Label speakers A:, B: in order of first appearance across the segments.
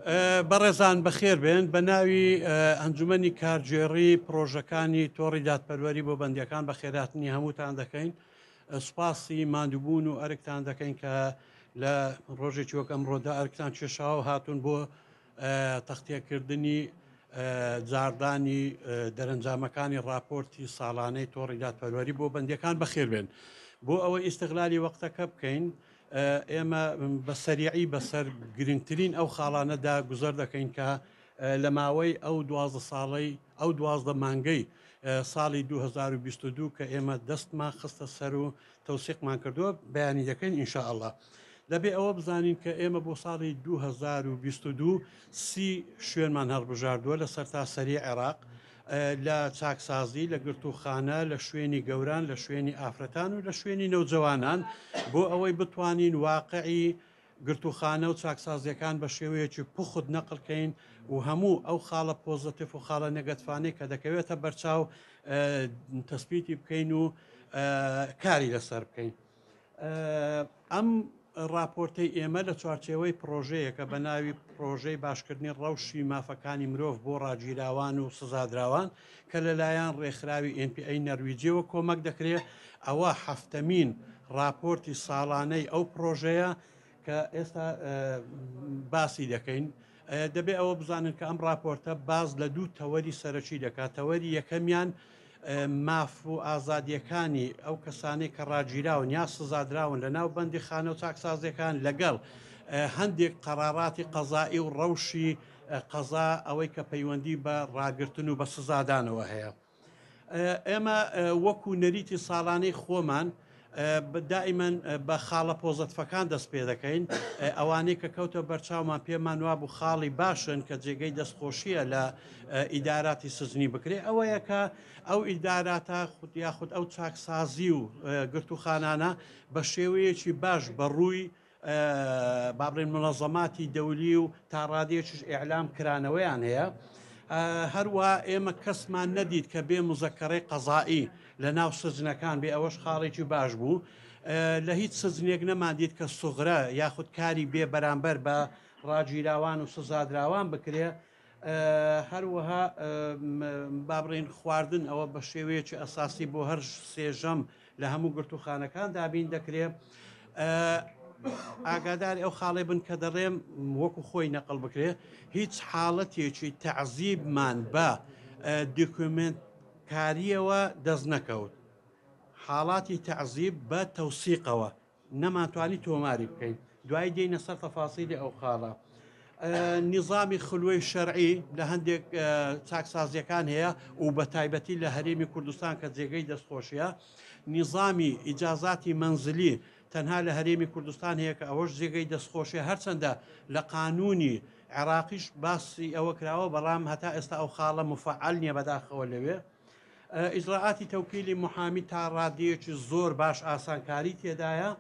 A: بەڕێزان بەخێر بێن بە ناوی ئەنجومەنی کارگێڕی پرۆژەکانی تۆڕی دادپەروەری بۆ بەندیەکان بە خێراتنی هەمووتان دەکەین. سوپاسی ماندووبوون و ئەرکتان دەکەین کە لە ڕۆژێکی وەک ئەمڕۆدا ئەرکتان کێشاوە هاتوون بۆ تەختیەکردنی جاردانی دەرەنجامەکانی راپۆرتی ساڵانەی تۆڕی دادپەروەری بۆ بەندیەکان بەخێر بێن. بۆ ئەوەی ئیستیغلالی وەختەکە بکەین ئێمە بە سەریعی بەسەر گرنگترین ئەو خاڵانەدا گوزەر دەکەین کە لە ماوەی ئەو 12 ساڵی ئەو 12 مانگەی ساڵی 2022 کە ئێمە دەستمان خستە سەر و تەوسیقمان کردووە بەیانی دەکەین ئینشاء الله. دەبێ ئەوە بزانین کە ئێمە بۆ ساڵی 2022 سی شوێنمان هەڵبژاردووە لە سەرتاسەری عێراق لە چاکسازی لە گرتوخانە لە شوێنی گەوران لە شوێنی ئافرەتان و لە شوێنی نەوجەوانان بۆ ئەوەی بتوانین واقعی گرتوخانە و چاکسازیەکان بە شێوەیەکی پوخت نەقلکەین و هەموو ئەو خاڵە پۆزتیف و خاڵە نەگەتفانەی کە دەکەوێتە بەرچاو تەسبیتی بکەین و کاری لەسەر بکەین. ئەم راپۆرتەی ئێمە لە چوارچێوەی پرۆژەیەکە بە ناوی پرۆژەی باشکردنی ڕەوشی مافەکانی مرۆڤ بۆ ڕاگیراوان و سزادراوان کە لەلایەن ڕێکخراوی NPA نەرویجیەوە کۆمەک دەکرێت. ئەوە هەفتەمین راپۆرتی ساڵانەی ئەو پرۆژەیە کە ئێستا باسی دەکەین. دەبێت ئەوە بزانن کە ئەم راپۆرتە باز لە دوو تەوەری سەرەکی دەکات. تەوەری یەکەمیان ماف و ئازادیەکانی ئەو کەسانی کە ڕاگیراون یا سزادراون لە ناو بەندی خانە و چاکسازیەکان لەگەڵ هەندێک قەراراتی قەزایی و ڕەوشی قەزا ئەوەی کە پەیوەندی بە ڕاگرتن و بە سزادانەوە هەیە. ئێمە وەکو نەریتی ساڵانەی خۆمان دائیمەن بە خاڵە پۆزەتفەکان دەست پێ دەکەین. ئەوانەی کە کەوتە بەرچاومان پێمان وا بوو خاڵی باشن کە جێگەی دەستخۆشیە لە ئیداراتی سزنی بکرێ ئەوەیە کە ئەو ئیداراتە یاخود ئەو چاکسازی و گرتوخانانە بە شێوەیەکی باش بەڕووی بابرین منەظەماتی دەولی و تا ڕادیەکیش ئیعلام کرانەوەیان هەیە. هەروە ئێمە کەسمان نەدید کە بێ مزەکەڕەی قەزایی لە ناو سزنەکان بێ ئەوەش خاڵێکی باش بوو. لە هیچ سزنێک نەمادید کە سوغرە یاخود کاری بێ بەرامبەر بە ڕاگیراوان و سزادراوان بکرێ. هەروەها بابڕین خواردن ئەوە بە شێوەیەکی ئەساسی بۆ هەر سێژەم لە هەموو گرتوخانەکان دابین دەکرێت. ئاگادار ئەو خاڵێ بن کە دەڕێم وەکو خۆی نەقل بکرێ هیچ حاڵەتێکی تەعزیبمان بە دوکومنت کاریەوە دەست نەکەوت. حاڵاتی تەعزیب بە تەوسیقەوە نەماتوانی تۆماری بکەین. دوای دێنە سەر تەفاسیلی ئەو خاڵە. نیظامی خلوەی شەرعی لە هەندێک چاکسازیەکان هەیە و بە تایبەتی لە هەرێمی کوردستان کە جێگەی دەستخۆشیە. نیظامی ئیجازاتی منزلی تەنها لە هەرێمی کوردستان هەیە کە ئەوەش جێگەی دەستخۆشیە هەرچەندە لە قانونی عێراقیش باسی ئەوە کراوە بەڵام هەتا ئێستا ئەو خاڵە مفعال نییە بەداخەوە لەوێ. ئیجراعاتی تەوکیلی محامی تا ڕادیەکی زۆر باش ئاسانکاری تێدایە.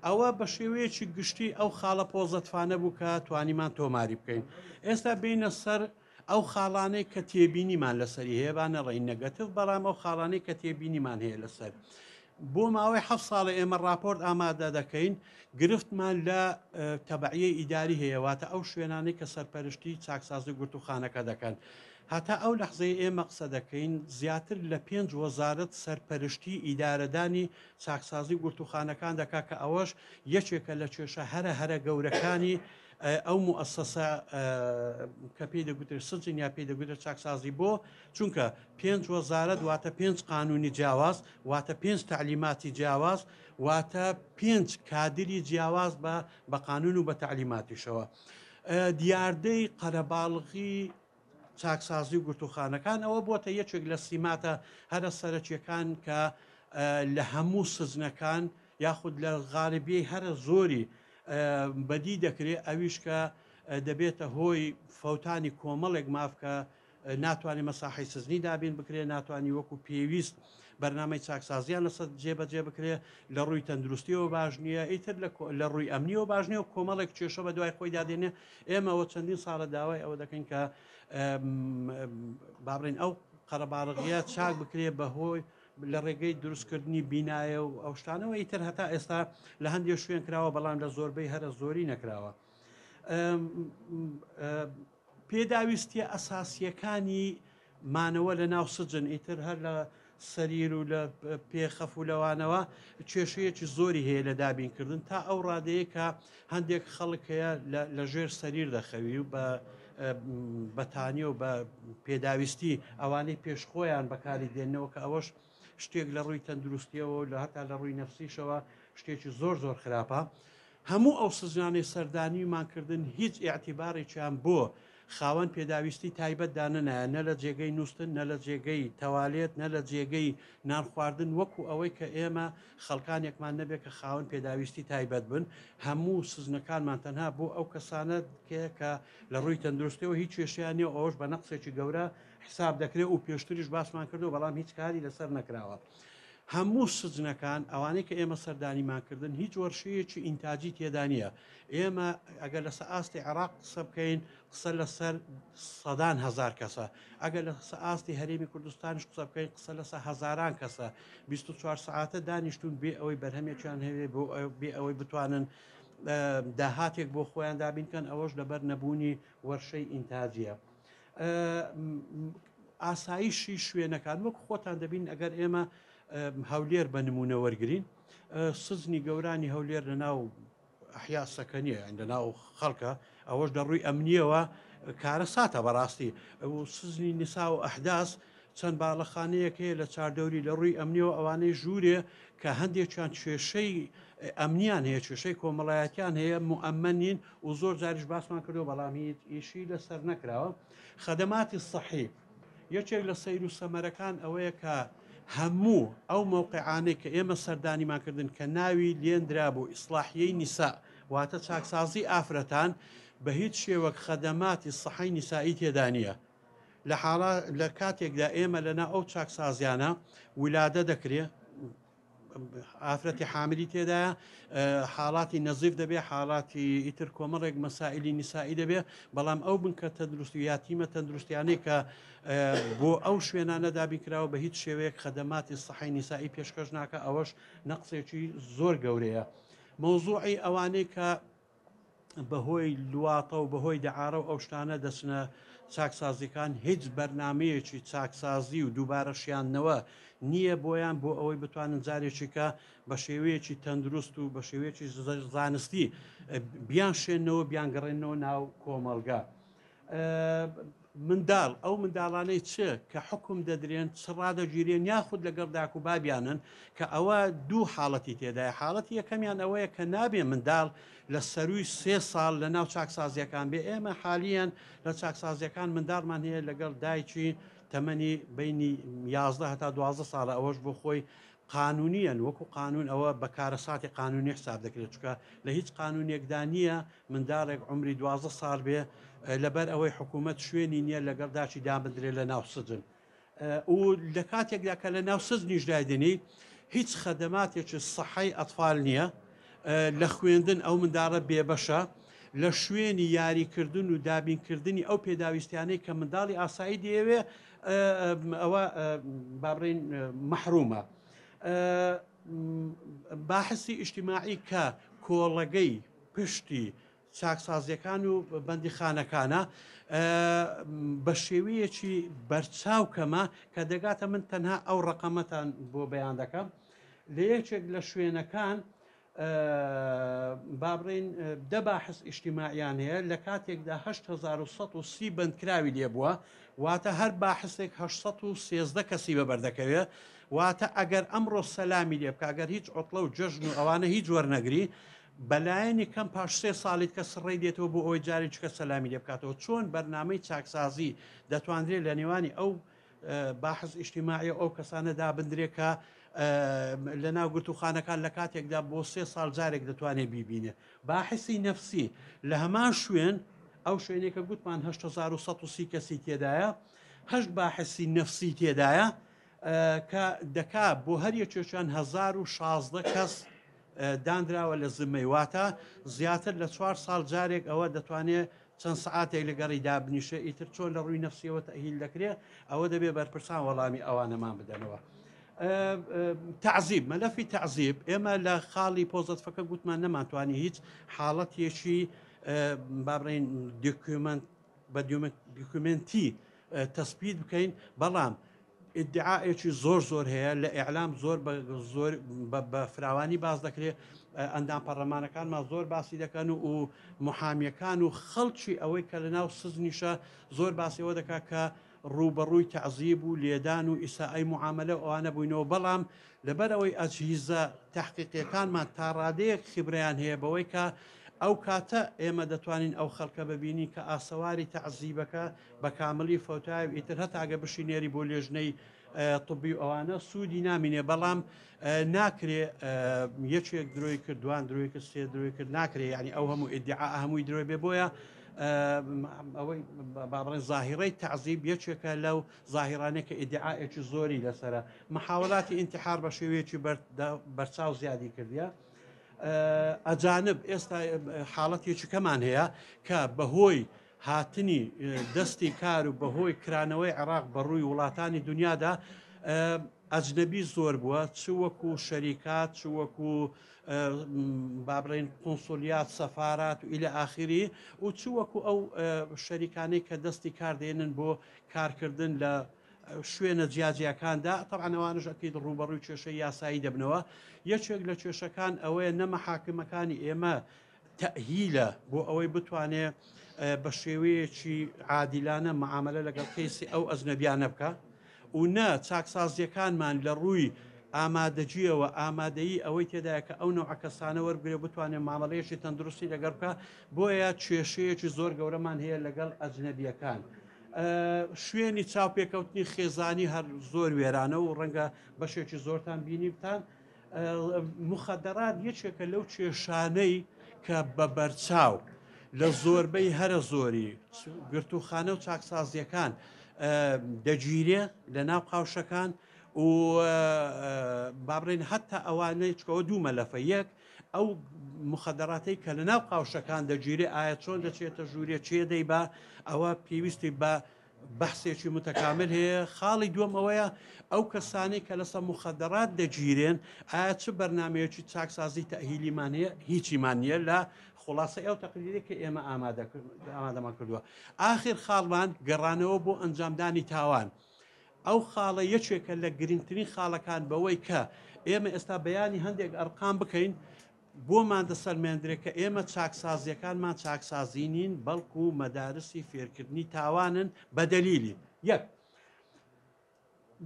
A: ئەوە بە شێوەیەکی گشتی ئەو خاڵە پۆزەتفانە بوو کە توانیمان تۆماری بکەین. ئێستا بینە سەر ئەو خاڵانەی کە تێبینیمان لەسەری هەیە با نەڕێین نەگەتیڤ بەڵام ئەو خاڵانەی کە تێبینیمان هەیە لەسەر. بۆ ماوەی 7 ساڵە ئێمە راپۆرت ئامادە دەکەین. گرفتمان لە تەبعیەی ئیداری هەیەواتە ئەو شوێنانەی کە سەرپەرشتی چاکسازی گرتوخانەکە دەکەن. هەتا ئەو لەحزەی ئێمە قسە دەکەین زیاتر لە 5 وەزارەت سەرپەرشتی ئیدارەدانی چاکسازی گرتوخانەکان دەکا کە ئەوەش یەکێکە لە کێشە هەرە گەورەکانی ئەو موئەسسەسە کە پێی دەگوترێت سجن یا پێی دەگوترێت چاکسازی بۆ چونکە 5 وەزارەت واتە 5 قانونی جیاواز واتە 5 تعلیماتی جیاواز واتە 5 کادری جیاواز بە قانون و بە تعلیماتیشەوە. دیاردەی قەرەباڵغی چاکسازی و گرتوخانەکان ئەوە بۆتە یەکێک لە سیماتە هەرە سەرەکیەکان کە لە هەموو سزنەکان یاخود لە غاڵبیەی هەرە زۆری بەدی دەکرێت ئەویش کە دەبێتە هۆی فەوتانی کۆمەڵێک مافکە ناتوانانی مەساحی سزنی دابین بکرێت ناتوانانی وەکو پێویست بەرنامەی چاکسازیان لەسەر جێبەجێ بکرێت لە ڕووی تەندروستیەوە باش نییە ئیتر لە ڕووی ئەمنیەوە باش نییە و کۆمەڵێک کێشە بە دوای خۆی دادێنێ. ئێمەوە چەندین ساڵە داوای ئەوە دەکەین کە بابڕین ئەو قەرەباڵغیە چاک بکرێت بەهۆی لە ڕێگەی دروستکردنی بینایە و ئەو شتانەوە ئیتر هەتا ئێستا لە هەندێک شوێن کراوە بەڵام لە زۆربەی هەرە زۆری نەکراوە. پێداویستیە ئەساسیەکانی مانەوە لە ناو سجن ئیتر هەر لە سەریر و لە پێخەف و لەوانەوە کێشەیەکی زۆری هەیە لە دابینکردن تا ئەو ڕادەیە کە هەندێک خەڵک هەیە لە ژێر سەریر دەخەوی و بەتانی و بە پێداویستی ئەوانەی پێشخۆیان بەکاری دێنەوە کە ئەوەش شتێک لە ڕووی تەندروستیەوە لە هەتا لە ڕووی نەفسیشەوە شتێکی زۆر خراپە. هەموو ئەو سزانەی سەردانی مانکردن هیچ ئاعتیبارێکیان بۆ خاوەن پێداویستی تایبەتدانەنایە نە لە جێگەی نووسن نە لە جێگەی تەوالێت نە لە جێگەی نان خواردن وەکو ئەوەی کە ئێمە خەڵکانێکمان نەبێت کە خاوەن پێداویستی تایبەت بن هەموو سزنەکانمان تەنها بۆ ئەو کەسانە کە لە ڕووی تەندروستیەوە هیچ کێشیان نیە ئەوەش بە نەقسێکی گەورە حساب دەکرێت و پێشتریش باسمان کردو بەڵام هیچ کاری لەسەر نەکراوە. هەموو سجنەکان ئەوانەی کە ئێمە سەردانیمانکردن هیچ وەرشەیەکی ئینتاجی تێدا نییە. ئێمە ئەگەر لە ئاستی عێراق قسە بکەین قسە لەسەر سەدان هزار کەسە، ئەگەر لە ئاستی هەرێمی کوردستانش قسە بکەین قسە لەسەر هەزاران کەسە 24 ساعتە دانیشتون بێ ئەوەی بەرهەمێکیان هەوێ بێ ئەوەی بتوانن داهاتێک بۆ خۆیان دابینکەن ئەوەش لەبەر نەبوونی وەرشەی ئینتاجیە. ئاسایشی شوێنەکان وەک خۆتان دەبین ئەگەر ئێمە هەولێر بە نمونە وەرگین سزنی گەورانی هەولێر لە ناو ئەحیا سەکەنیە لە ناو خەڵکە ئەوەش دەڕووی ئەمنیەوە کارە ساتە بەڕاستی سزنی نیسا و ئەحداس چەند باڵەخانەیەک هەیە لە چاردەوری لە ڕووی ئەمنیەوە ئەوانەی ژوورێ کە هەندێکیان کێشەی ئەمنیان هەیە کێشەی کۆمەڵایەتیان هەیە موئەمەنین و زۆر جاریش باسمان کردو بەڵام هیچ ئیشی لەسەر نەکراوە. خەدەماتی سەحی یەکێک لە سەیر و سەمەرەکان ئەوەیە کە هەموو ئەو مووقعانەی کە ئێمە سەردانیمانکردن کە ناوی لێنرا بوو ئیسلاحیەی نیسا واتە چاکسازی ئافرەتان بە هیچ شێوەک خەدەماتی سەحەی نیسایی تێدا نیە. لە کاتێکدا ئێمە لەنا ئەو چاکسازیانە ولادە دەکرێت ئافرەتی حاملی تێدایە حاڵاتی نەزیف دەبێ حاڵاتی ئیتر کۆمەڵێک مەسائلی نیسایی دەبێ بەڵام ئەو بنکە تەندروستی یاتیمە تەندروستیانەی کە بۆ ئەو شوێنانە دابیکراوە بە هیچ شێوەیەک خەدەماتی سەحەی نیسایی پێشکەش ناکە ئەوەش نەقسێکی زۆر گەورەیە. مەوزوعی ئەوانەی کە بەهۆی لواتە و بەهۆی دەعارە و ئەو شتانە دەچنە چاکسازیەکان هیچ بەرنمەیەکی چاکسازی و دووبارەشیانەوە نییە بۆیان بۆ ئەوەی بتوانن جارێکیکە بە شێوەیەکی تەندروست و بە شێوەیەکی زانستی بیان شێنەوە بیانگەڕێنەوە ناو کۆمەلگا. منداڵ ئەو منداڵانەی چ کە حکم دەدرێن چڕادەگیرێن یاخود لەگەڵ داک و بابیانن کە ئەوە دوو حاڵەتی تێدای حاڵەتی یەکەمیان ئەوەیە کە نابێ منداڵ لە سەروی 3 ساڵ لە ناو چاکسازیەکان بێ. ئێمە حالیان لە چاکسازیەکان منداڵمان هەیە لەگەڵ دایکی تەمەنی بینی 11 هەتا 12 ساڵە ئەوەش بۆ خۆی قانونیان وەکو قانون ئەوە بە کارەساتی قانونی حساب دەکرێت چکە لە هیچ قانونێکدا نییە منداڵێک عمری 12 ساڵ بێ لەبەر ئەوەی حکوومەت شوێنی نییە لەگەڵ داچی دابدرێت لە ناو سجن و لە کاتێکدا کە لە ناو سزنیش دایدنی هیچ خەدەماتێکی سەحەی ئەتفال نییە لە خوێندن ئەو منداڵە بێبەشە لە شوێنی یاریکردن و دابینکردنی ئەو پێداویستیانەی کە منداڵی ئاسایی دەیەوێ ئەوە بابڕین مەحرومە. باحسی ئیجتیماعی کە کۆڵەگەی پشتی چاکسازیەکان و بەندیخانەکانە بە شێوەیەکی بەرچاوکەمە کە دەگاتە من تەنها ئەو ڕقەمەتان بۆ بەیان دەکەم لە یەکێک لە شوێنەکان بابڕین دە باحس ئیجتیماعیان هەیە لە کاتێکدا 1930 بەندکراوی لێ بووە واتە هەر باحسێک 813 کەسی بەبەردەکەوێت واتە ئەگەر ئەمڕۆ سەلامی لێ بکە ئەگەر هیچ عوتڵە و جەژن و ئەوانە هیچ وەرنەگری بەلایەنی کەم پاش 3 ساڵیت کە سڕێی دێتەوە بۆ ئەوەی جارێککە سەلامی لێ بکاتەوە چۆن بەرنامەی چاکسازی دەتوانرێت لە نێوانی ئەو باحس ئیجتیماعی ئەو کەسانەدا بندرێکە لە ناو گرتوخانەکان لە کاتێکدا بۆ 3 ساڵ جارێک دەتوانێت بیبینێ. باحسی نەفسی لە هەمان شوێن ئەو شوێنێکە گوتمان 1930 کەسی تێدایە هەشت باحسی نەفسی تێدایە کە دەکا بۆ هەر یەکێکیان 1016 کەس دانراوە لە زمەی واتە زیاتر لە 4 ساڵ جارێک ئەوە دەتوانێت چەند سعاتێک لەگەڕی دابنیشە ئیتر چۆن لە ڕووی نەفسیەوە تەهیل دەکرێت ئەوە دەبێ بەرپرسان وەڵامی ئەوانەمان بدەنەوە. تعزیب مەلەفی تعزیب ئێمە لە خاڵی پۆزەتفەکە گوتمان نەمانتوانی هیچ حاڵەتێکی با بڵێن دیکومنتی تەسبیت بکەین بەڵام ئیدعاەکی زۆر هەیە لە ئیعلام زۆر بە فراوانی باز دەکرێت ئەندام پەرلەمانەکانمان زۆر باسی دەکەن و محامیەکان و خەڵکی ئەوەی کە لە ناو سزنیشە زۆر باسیەوە دەکات کە ڕوبەڕووی تەعزیب و لێدان و ئیسائی معاملە ئەوانە بووینەوە بەڵام لەبەرەوەی ئەجهیزە تحقیقیەکانمان تا ڕادەیەک خبرەیان هەیە بەوەی کە ئەو کاتە ئێمە دەتوانین ئەو خەڵکە ببینی کە ئاسەواری تەعزیبەکە بە کاملی فەوتای و ئیتر هەتاگە بشینێری بۆ لێژنەی طبی ئەوانە سوودی نامینێ بەڵام ناکرێ یەکێک درۆی کرد دوان درۆی کرد سێ درۆی کرد ناکرێ ینی ئەو هەموو ئیدعا هەمووی درۆی بێ بۆیە ئەوەی بابڕێن زاهیرەی تەعزیب یەکێکە لەو زاهیرانەیە کە ئیدعاەکی زۆری لەسرە محاولاتی ئینتحار بە شێوەیەکی بەرچاو زیادی کردیە ئەجانب ئێستا حاڵەتێکی کەمان هەیە کە بەهۆی هاتنی دەستی کار و بەهۆی کرانەوەی عێراق بەڕووی وڵاتانی دنیادا ئەجنەبی زۆر بووە چ وەکو شەریکات چ وەکو بابڕێن قۆنسۆلیات سەفارات و ئیلە ئاخری و چ وەکو ئەو شەریکانەی کە دەستی کار دێنن بۆ کارکردن لە شوێنە جیاجیەکاندا طبعاً ئەوانش ئەکید ڕوبەڕووی کێشەی یاسایی دەبنەوە یەکێک لە کێشەکان ئەوەیە نەمە حاکمەکانی ئێمە تەهیلە بۆ ئەوەی بتوانێ بە شێوەیەکی عادیلانە معاملە لەگەڵ کەیسی ئەو ئەجنەبیانە بکە و نە چاکسازیەکانمان لە ڕووی ئامادەجیەوە ئامادەیی ئەوەی تێدایە کە ئەو نەوع کەسانە وەرگێ بتوانێت مامەڵەیەکی تەندروستی لەگەڵ بکە بۆیە کێشەیەکی زۆر گەورەمان هەیە لەگەڵ ئەجنەبیەکان. شوێنی چاوپێکەوتنی خێزانی هەر زۆر وێرانە و ڕەنگە بەشێکی زۆرتان بینی بتان مخەدەرات یەکێکە لەو کێشانەی کە بە بەرچاو لە زۆربەی هەرە زۆری گرتوخانە و چاکسازیەکان دەگیرێ لە ناو قاوشەکان و بابڕێن هەتا ئەوانەی چکەوە دوو مەلەفە یەک ئەو مخەدەراتی کە لە ناو قاوشەکان دەگیرێ ئایا چۆن دەچێتە ژوورێ چێدەی بە ئەوە پێویستی بە بەحسێکی متەکامل هەیە خاڵی دووەم ئەوەیە ئەو کەسانی کە لەسەر مخەدەرات دەگیرێن ئایا چ بەرنمەیەکی چاکسازی تەهیلیمان هەیە هیچیمان نییە لە خلاصە ئەو تەقلیدی کە ئێمە ئامادەمان کردووە ئاخر خاڵمان گەڕانەوە بۆ ئەنجامدانی تاوان ئەو خاڵە یەکێکە لە گرنگترین خاڵەکان بەوەی کە ئێمە ئێستا بەیانی هەندێک ئەرقام بکەین بۆمان دەسەلمێنندرێت کە ئێمە چاکسازیەکانمان چاکسازی نین بەڵکو و مەدارسی فێرکردنی تاوانن بە دەلیلی یەک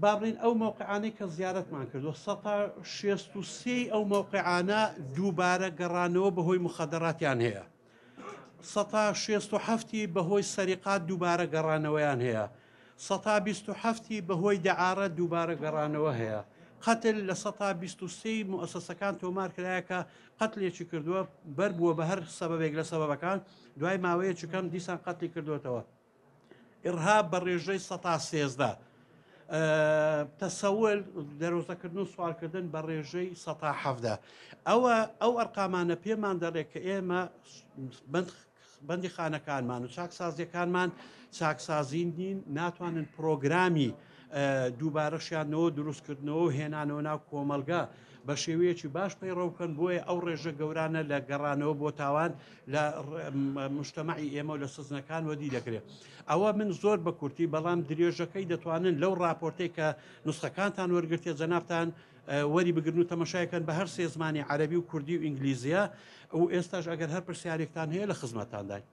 A: بابڕین ئەو مووقعانەی کە زیارەتمان کردو 163 ئەو مووقعانە دووبارە گەڕانەوە بەهۆی مخەدەراتیان هەیە 167 بەهۆی سەریقات دووبارە گەڕانەوەیان هەیە 127 بەهۆی دەعارە دووبارە گەڕانەوە هەیە قەتل لە 123 مؤسسەکان تۆمار کرایە کە قەتلێکی کردووە بەر بووە بە هەر سەبەبێک لە سەبەبەکان دوای ماوەیەکی کەم دیسان قەتلی کردوێتەوە ئیرهاب بە ڕێژەی 113 تەسەول دەرۆزەکردن و سوالکردن بە ڕێژەی 117 ئەو ئەرقامانە پێمان دەڵێت کە ئێمە بەندی خانەکانمان و چاکسازیەکانمان چاکسازین دین ناتوانن پرۆگرامی دووبارەشیانەوە دروستکردنەوە و هێنانەوە ناو کۆمەلگا بە شێوەیەکی باش پەیڕەوکەن بۆیە ئەو ڕێژە گەورانە لە گەڕانەوە بۆ تاوان لە مجتەمەعی ئێمە و لە سزنەکان وەدی دەکرێت ئەوە من زۆر بە کورتی بەڵام درێژەکەی دەتوانن لەو راپۆرتەی کە نوسخەکانتان وەرگرتێ جەنابتان وەری بگرن و تەمەشایەکەن بە هەر سێ زمانی عەرەبی و کوردی و ئینگلیزیە و ئێستاش ئەگەر هەر پرسیارێکتان هەیە لە خزمەتانداین